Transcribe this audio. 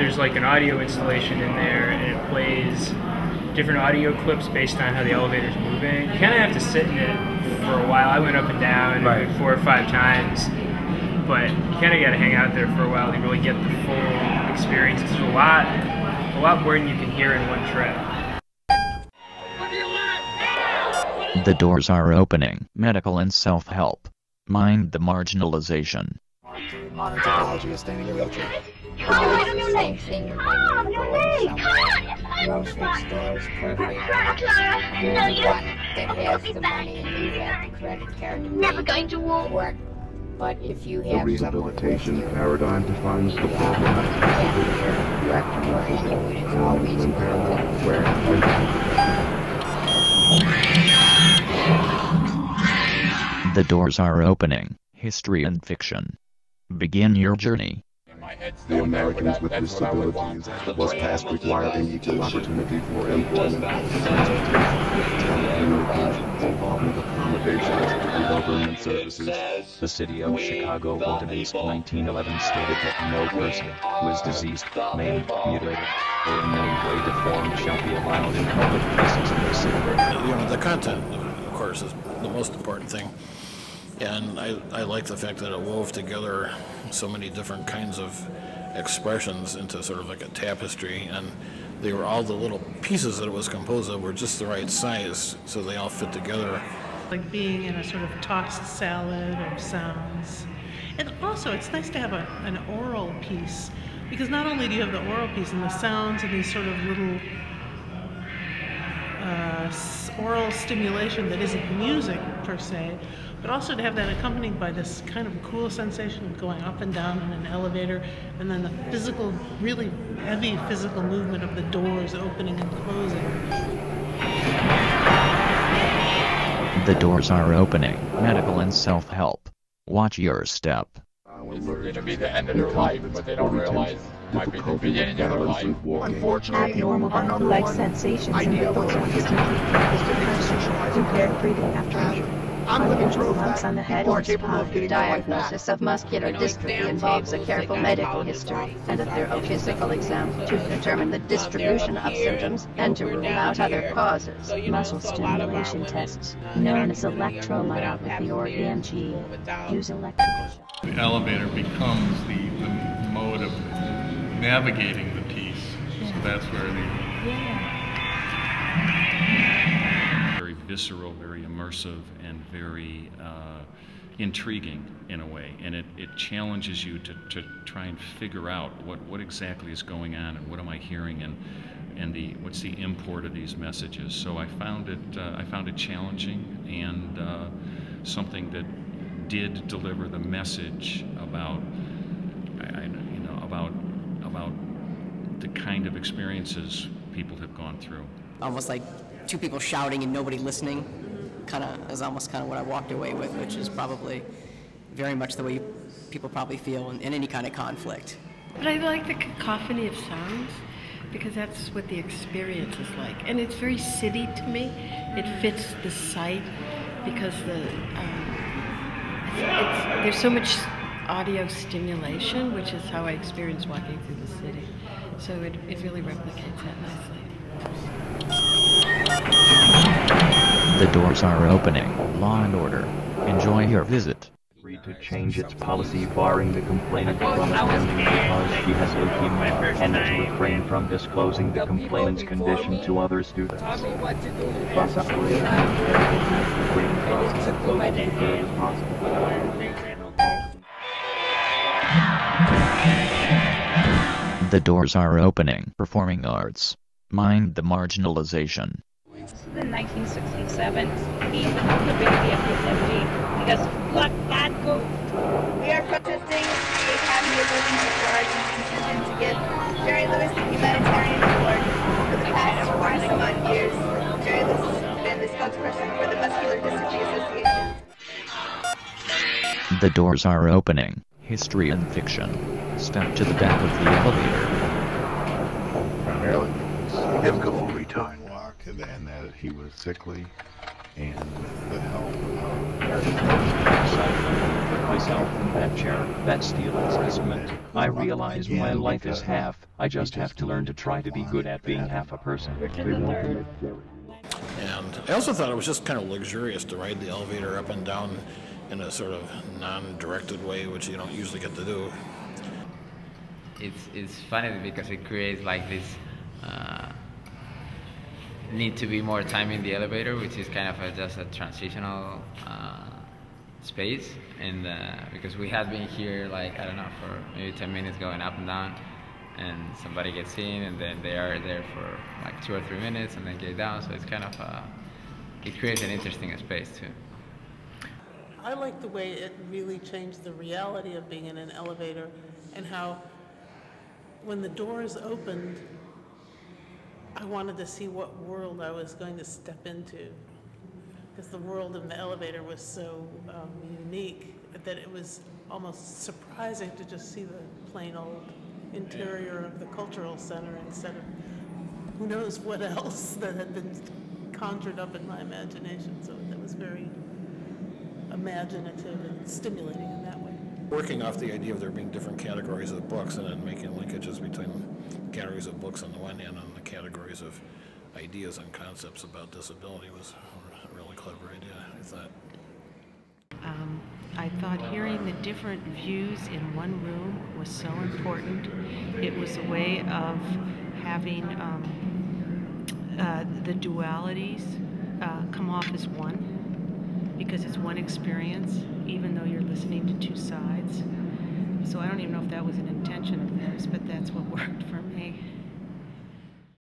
there's like an audio installation in there, and it plays different audio clips based on how the elevator's moving. You kind of have to sit in it for a while. I went up and down Right. 4 or 5 times, but you kind of got to hang out there for a while to really get the full experience. There's a lot more than you can hear in one trip. The doors are opening. Medical and self-help. Mind the marginalization. Modern technology is standing in wheelchair. On your leg! On your leg! Grocery stores, No, you that has the money and you have the credit card to never going to walk. work. But if you The have rehabilitation paradigm defines the problematic always impairment where The doors are opening. History and fiction. Begin your journey. the Americans with Disabilities was passed requiring equal opportunity for employment, telecommunications, public accommodations, and government services. The city of Chicago Ordinance 1911 stated that no person who is diseased, maimed, mutilated, or in any way deformed shall be allowed in public places in the city. The content, of course, is the most important thing. And I like the fact that it wove together so many different kinds of expressions into sort of like a tapestry, and they were all the little pieces that it was composed of were just the right size, so they all fit together. Like being in a sort of tossed salad of sounds. And also, it's nice to have an oral piece, because not only do you have the oral piece and the sounds and these sort of little oral stimulation that isn't music per se, but also to have that accompanied by this kind of cool sensation of going up and down in an elevator, and then the physical, really heavy physical movement of the doors opening and closing. The doors are opening. Medical and self-help. Watch your step. It's going to be the end of their life, but they don't realize it might be the beginning of their life. Unfortunately, Abnormal bone-like sensations in the thoughts impaired breathing after injury. Lumps on the head or spine. The diagnosis of muscular dystrophy involves a careful medical history and a thorough physical exam to determine the distribution of symptoms and to rule out other causes. Muscle stimulation tests, known as electromyography or EMG, use electrical shock. The elevator becomes the mode of navigating the piece. So that's where very visceral, very immersive, and very intriguing in a way. And it challenges you to try and figure out what exactly is going on and what am I hearing and what's the import of these messages. So I found it challenging and something that did deliver the message about about the kind of experiences people have gone through. Almost like two people shouting and nobody listening, is almost what I walked away with, which is probably very much the way people probably feel in any kind of conflict. But I like the cacophony of sounds, because that's what the experience is like. And it's very city to me. It fits the site, because there's so much audio stimulation, which is how I experience walking through the city. So it really replicates that nicely. The doors are opening. Law and order. Enjoy your visit. To change its policy barring the complainant from attending because she has leukemia and to refrain from disclosing the complainant's condition to other students. The doors are opening. Performing arts. Mind the marginalization. In 1967, he took the baby of the SMG because look, that goat. We are protesting the Academy of Living for our decision to give Jerry Lewis the Humanitarian Award. For the past 40-some-odd years, Jerry Lewis has been the spokesperson for the Muscular Dystrophy Association. The doors are opening. History and fiction. Step to the back of the elevator. primarily difficult time walk, and that he was sickly, and with the help of myself in that chair, that steel investment. I realize my life is half. I just have to learn to try to be good at being half a person. And I also thought it was just kind of luxurious to ride the elevator up and down in a sort of non-directed way, which you don't usually get to do. It's funny because it creates like this need to be more time in the elevator, which is kind of just a transitional space, and because we had been here like, I don't know, for maybe 10 minutes going up and down, and somebody gets in and then they are there for like 2 or 3 minutes and then get down, so it's kind of it creates an interesting space too. I like the way it really changed the reality of being in an elevator, and how when the doors opened, I wanted to see what world I was going to step into, because the world in the elevator was so unique that it was almost surprising to just see the plain old interior of the cultural center instead of who knows what else that had been conjured up in my imagination. So that was very imaginative and stimulating in that way. Working off the idea of there being different categories of books and then making linkages between categories of books on the one hand and the categories of ideas and concepts about disability was a really clever idea, I thought. I thought hearing the different views in one room was so important. It was a way of having the dualities come off as one, because it's one experience, even though you're listening to two sides. So I don't even know if that was an intention of theirs, but that's what worked for me.